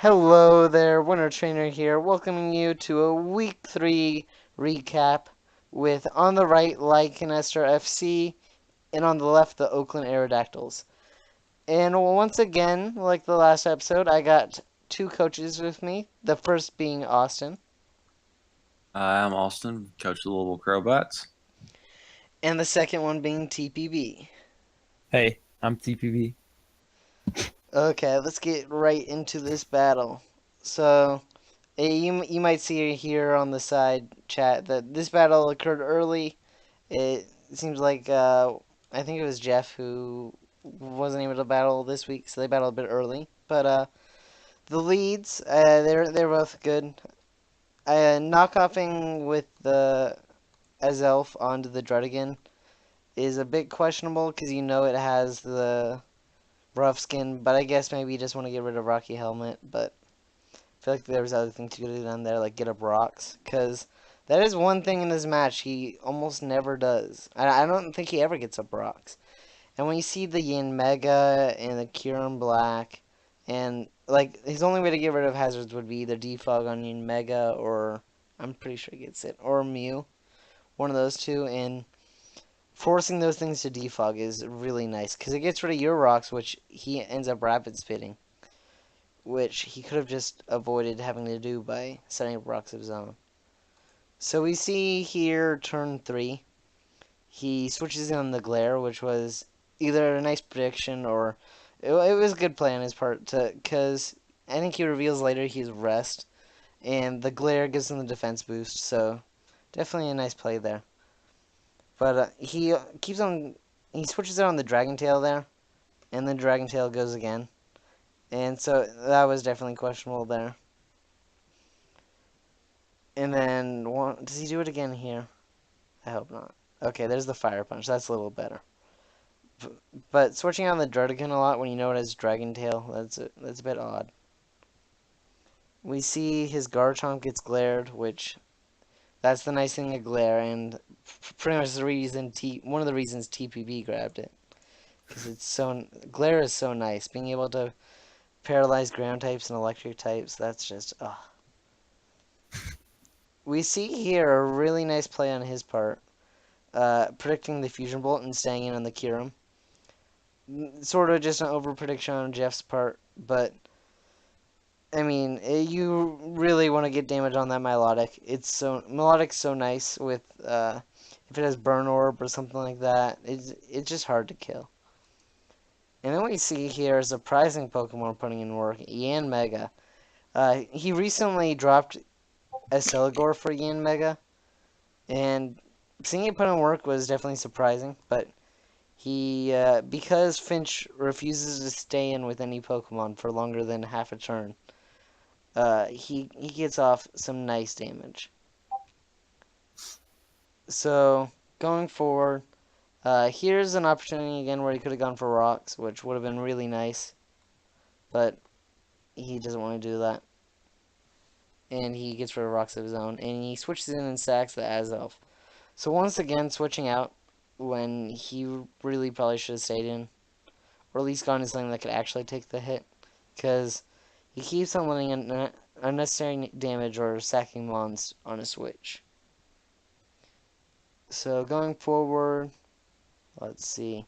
Hello there, Winter Trainer here, welcoming you to a Week 3 recap with on the right Lycanester FC and on the left the Oakland Aerodactyls. And once again, like the last episode, I got two coaches with me, the first being Austin, Hi, I'm Austin, coach of the Louisville Crowbats. and the second one being TPB. Hey, I'm TPV. Okay, let's get right into this battle. So, you might see here on the side chat that this battle occurred early. It seems like I think it was Jeff who wasn't able to battle this week, so they battled a bit early. But the leads, they're both good. Knockoffing with the Azelf onto the Druddigan is a bit questionable because you know it has the rough skin, but I guess maybe you just want to get rid of Rocky Helmet. But I feel like there's other things you could have done there, like get up rocks, because that is one thing in this match he almost never does. I don't think he ever gets up rocks. And when you see the Yin Mega and the Kieran Black, and like his only way to get rid of hazards would be either defog on Yin Mega or I'm pretty sure he gets it, or Mew, one of those two. And forcing those things to defog is really nice because it gets rid of your rocks, which he ends up rapid spitting, which he could have just avoided having to do by setting up rocks of his own. So we see here turn 3. He switches in on the glare, which was either a nice prediction or it was a good play on his part to because I think he reveals later he's rest and the glare gives him the defense boost. So definitely a nice play there. But he keeps on he switches it on the dragon tail there, and then dragon tail goes again, and so that was definitely questionable there. And then does he do it again here? I hope not. Okay, there's the fire punch. That's a little better. But switching on the Druddigan a lot when you know it has Dragon Tail, that's a bit odd. We see his Garchomp gets glared, which that's the nice thing of glare, and pretty much the reason one of the reasons TPB grabbed it because it's so glare is so nice. Being able to paralyze ground types and electric types, that's just We see here a really nice play on his part, predicting the fusion bolt and staying in on the Kyurem. Sort of just an over prediction on Jeff's part, but I mean, you really want to get damage on that Milotic. Melodic's so nice with if it has Burn Orb or something like that. It's just hard to kill. And then we see here a surprising Pokemon putting in work, Yan Mega. He recently dropped a Celigore for Yan Mega, and seeing it put in work was definitely surprising. But he because Finch refuses to stay in with any Pokemon for longer than half a turn. He gets off some nice damage. So going forward, here's an opportunity again where he could have gone for rocks, which would have been really nice, but he doesn't want to do that, and he gets rid of rocks of his own, and he switches in and sacks the Azelf. So once again, switching out when he really probably should have stayed in, or at least gone to something that could actually take the hit, because he keeps on letting unnecessary damage or sacking mons on a switch. So going forward, let's see.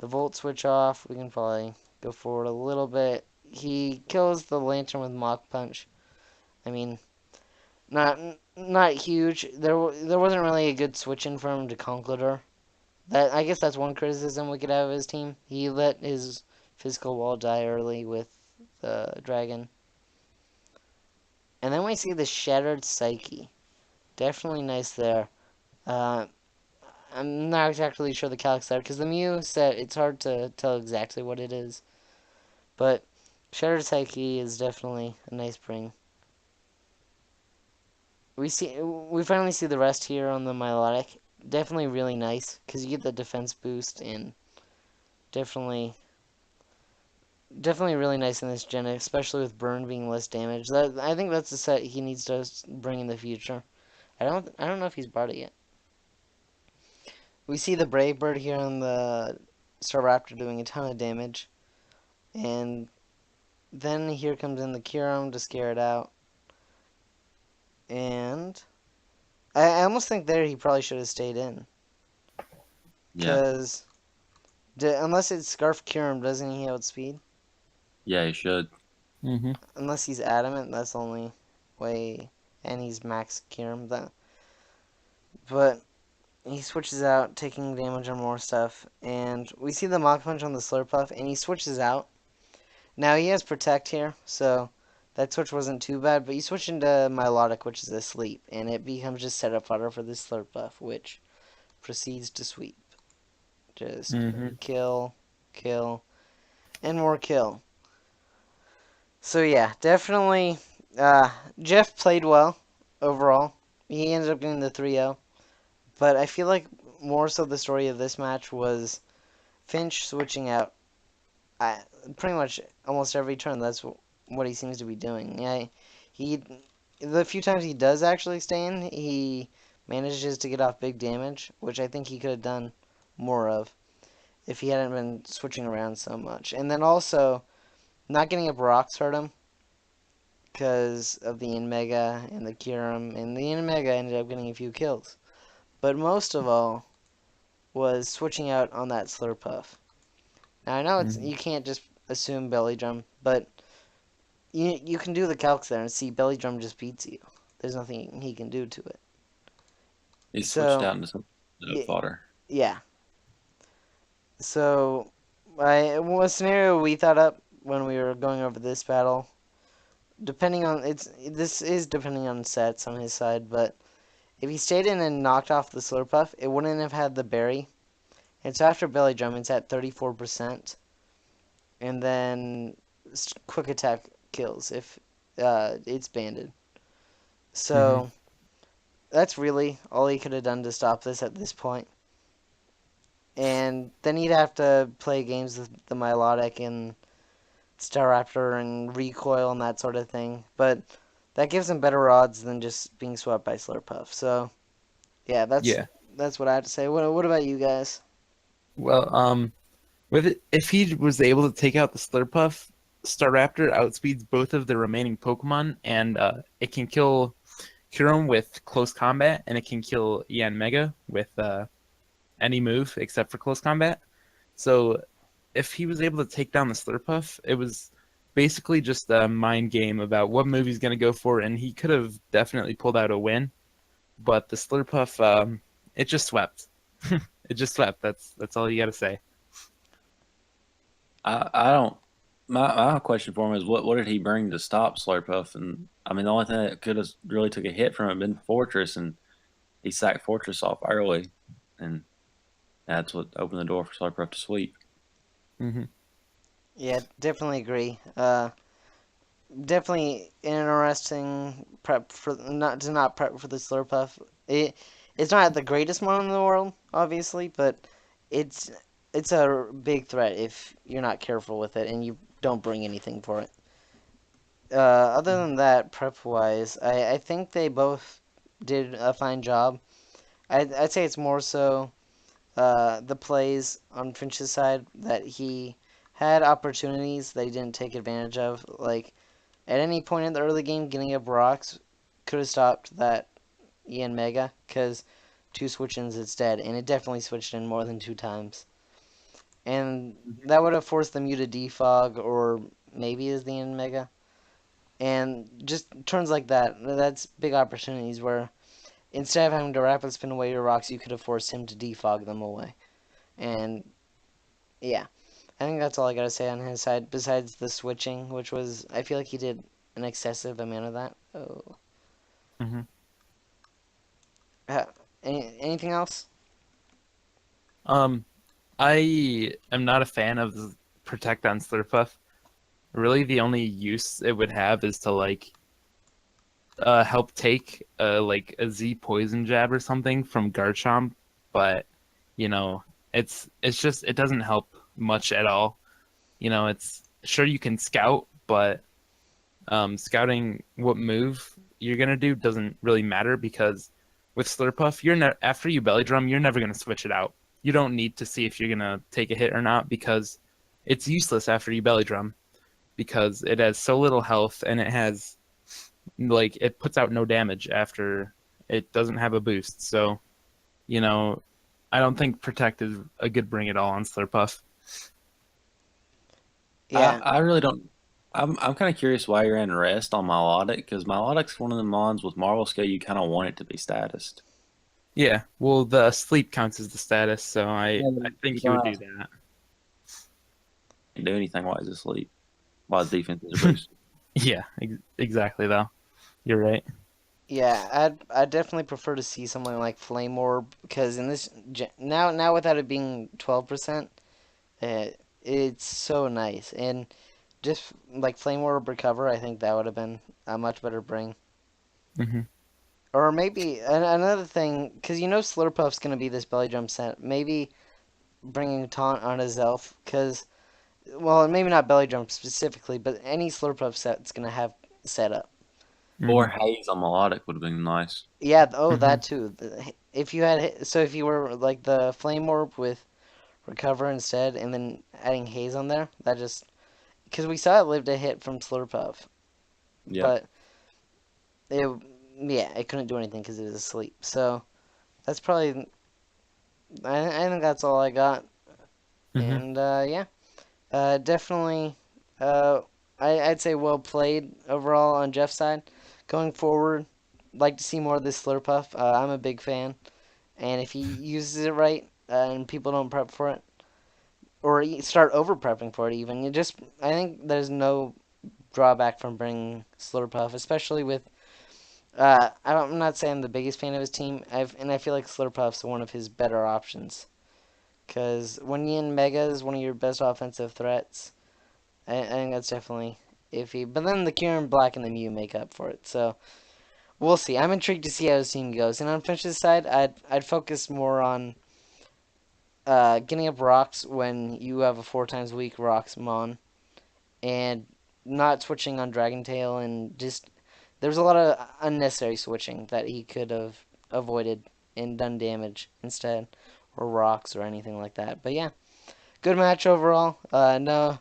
The Volt switch off, we can probably go forward a little bit. He kills the Lantern with Mach Punch. I mean, not not huge. There wasn't really a good switch in from him to Conkeldurr. That I guess that's one criticism we could have of his team. He let his physical wall die early with the dragon. And then we see the Shattered Psyche. Definitely nice there. Uh, I'm not exactly sure the calcs there because the Mew set it's hard to tell exactly what it is. But Shattered Psyche is definitely a nice bring. We finally see the rest here on the Milotic. Definitely really nice because you get the defense boost and definitely definitely really nice in this gen, especially with burn being less damage. I think that's the set he needs to bring in the future. I don't know if he's brought it yet. We see the Brave Bird here on the Staraptor doing a ton of damage, and Then here comes in the Kyurem to scare it out. And I almost think there he probably should have stayed in. Yeah. Because unless it's Scarf Kyurem, doesn't he outspeed? Yeah, he should. Mm-hmm. Unless he's adamant, that's the only way. And he's max Kyurem. But he switches out, taking damage on more stuff. And we see the Mach Punch on the Slurpuff, and he switches out. Now he has Protect here, so that switch wasn't too bad. But you switch into Milotic, which is asleep, and it becomes just setup fodder for this Slurpuff, which proceeds to sweep. Just kill, kill, and more kill. So yeah, definitely, Jeff played well overall. He ended up getting the 3-0. But I feel like more so the story of this match was Finch switching out pretty much almost every turn. That's what he seems to be doing. Yeah, the few times he does actually stay in, he manages to get off big damage, which I think he could have done more of if he hadn't been switching around so much. And then also, not getting up rocks hurt him because of the In-Mega and the Kyurem, and the In-Mega ended up getting a few kills. But most of all was switching out on that Slurpuff. Now I know you can't just assume Belly Drum, but you can do the calcs there and see Belly Drum just beats you. There's nothing he can do to it. He switched out into some fodder. Yeah. So, a scenario we thought up when we were going over this battle, this is depending on sets on his side, but if he stayed in and knocked off the Slurpuff, it wouldn't have had the berry. And so after Belly Drum, it's at 34%. And then quick attack kills if it's banded. So that's really all he could have done to stop this at this point. And then he'd have to play games with the Milotic and Staraptor and Recoil and that sort of thing. But that gives him better odds than just being swept by Slurpuff. So, yeah, that's what I have to say. What about you guys? Well, if he was able to take out the Slurpuff, Staraptor outspeeds both of the remaining Pokemon, and it can kill Kyurem with close combat, and it can kill Mega with any move except for close combat. So if he was able to take down the Slurpuff, it was basically just a mind game about what move he's going to go for, and he could have definitely pulled out a win. But the Slurpuff, it just swept. It just swept. That's all you got to say. I don't. My question for him is what did he bring to stop Slurpuff? And I mean, the only thing that could have really took a hit from him been Fortress, and he sacked Fortress off early, and that's what opened the door for Slurpuff to sweep. Yeah, definitely agree. Definitely interesting prep for not prep for the Slurpuff. It's not the greatest one in the world, obviously, but it's a big threat if you're not careful with it and you don't bring anything for it. Other than that, prep-wise, I think they both did a fine job. I'd say it's more so the plays on Finch's side that he had opportunities that he didn't take advantage of. Like, at any point in the early game, getting up rocks could have stopped that Ian Mega, because 2 switch-ins, it's dead, and it definitely switched in more than 2 times. And that would have forced the Mew to defog, or maybe is the Ian Mega. And just turns like that's big opportunities where instead of having to rapid spin away your rocks, you could have forced him to defog them away. And yeah, I think that's all I gotta say on his side, besides the switching, which was, I feel like he did an excessive amount of that. Oh. Anything else? I am not a fan of the Protect on Slurpuff. Really, the only use it would have is to help take like a Z poison jab or something from Garchomp, but it's just it doesn't help much at all. It's sure you can scout, but scouting what move you're gonna do doesn't really matter, because with Slurpuff, after you belly drum, you're never gonna switch it out. You don't need to see if you're gonna take a hit or not, because it's useless after you belly drum. because it has so little health and it puts out no damage after it doesn't have a boost. So, I don't think Protect is a good bring at all on Slurpuff. Yeah, I really don't. I'm kind of curious why you're in Rest on Milotic, because Milotic's one of the mons with Marvel Scale you kind of want it to be statused. Yeah, well, the sleep counts as the status, so I Yeah, think you he would don't do that. do anything while he's asleep, while his defenses are boosted. Yeah, exactly, though. You're right. yeah, I'd definitely prefer to see something like Flame Orb because in this now without it being 12%, uh, it's so nice and just like Flame Orb Recover, I think that would have been a much better bring. Hmm. Or maybe another thing, because Slurpuff's gonna be this belly drum set. Maybe bringing Taunt on his elf, because well, maybe not belly drum specifically, but any Slurpuff set's gonna have setup. Hmm. Or Haze on Melodic would have been nice. Yeah, oh, Hmm. that too. If you had, so if you were like the Flame Orb with Recover instead, and then adding Haze on there, that just because we saw it lived a hit from Slurpuff, Yep. but it, yeah, it couldn't do anything because it was asleep. So that's probably, I think that's all I got, Hmm. and yeah, definitely, uh, I'd say well played overall on Jeff's side. Going forward, like to see more of this Slurpuff. I'm a big fan. And if he uses it right and people don't prep for it, or start over prepping for it, even, I think there's no drawback from bringing Slurpuff, especially with. I'm not saying I'm the biggest fan of his team, and I feel like Slurpuff's one of his better options. Because when you in Mega is one of your best offensive threats, I think that's definitely iffy. But then the Kieran Black and the Mew make up for it. So we'll see. I'm intrigued to see how his team goes. And on Finch's side, I'd focus more on getting up rocks when you have a 4 times week rocks mon, and not switching on Dragon Tail, and just there's a lot of unnecessary switching that he could have avoided and done damage instead, or rocks or anything like that. But yeah, good match overall. No,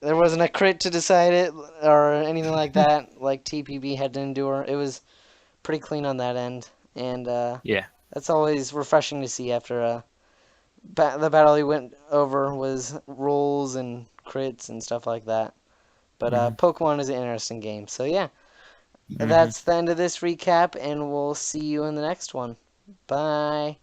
there wasn't a crit to decide it or anything like that, like TPB had to endure. It was pretty clean on that end, and Yeah. that's always refreshing to see after the battle he went over was rolls and crits and stuff like that. But Hmm. Pokemon is an interesting game. So yeah, Hmm. that's the end of this recap, and we'll see you in the next one. Bye.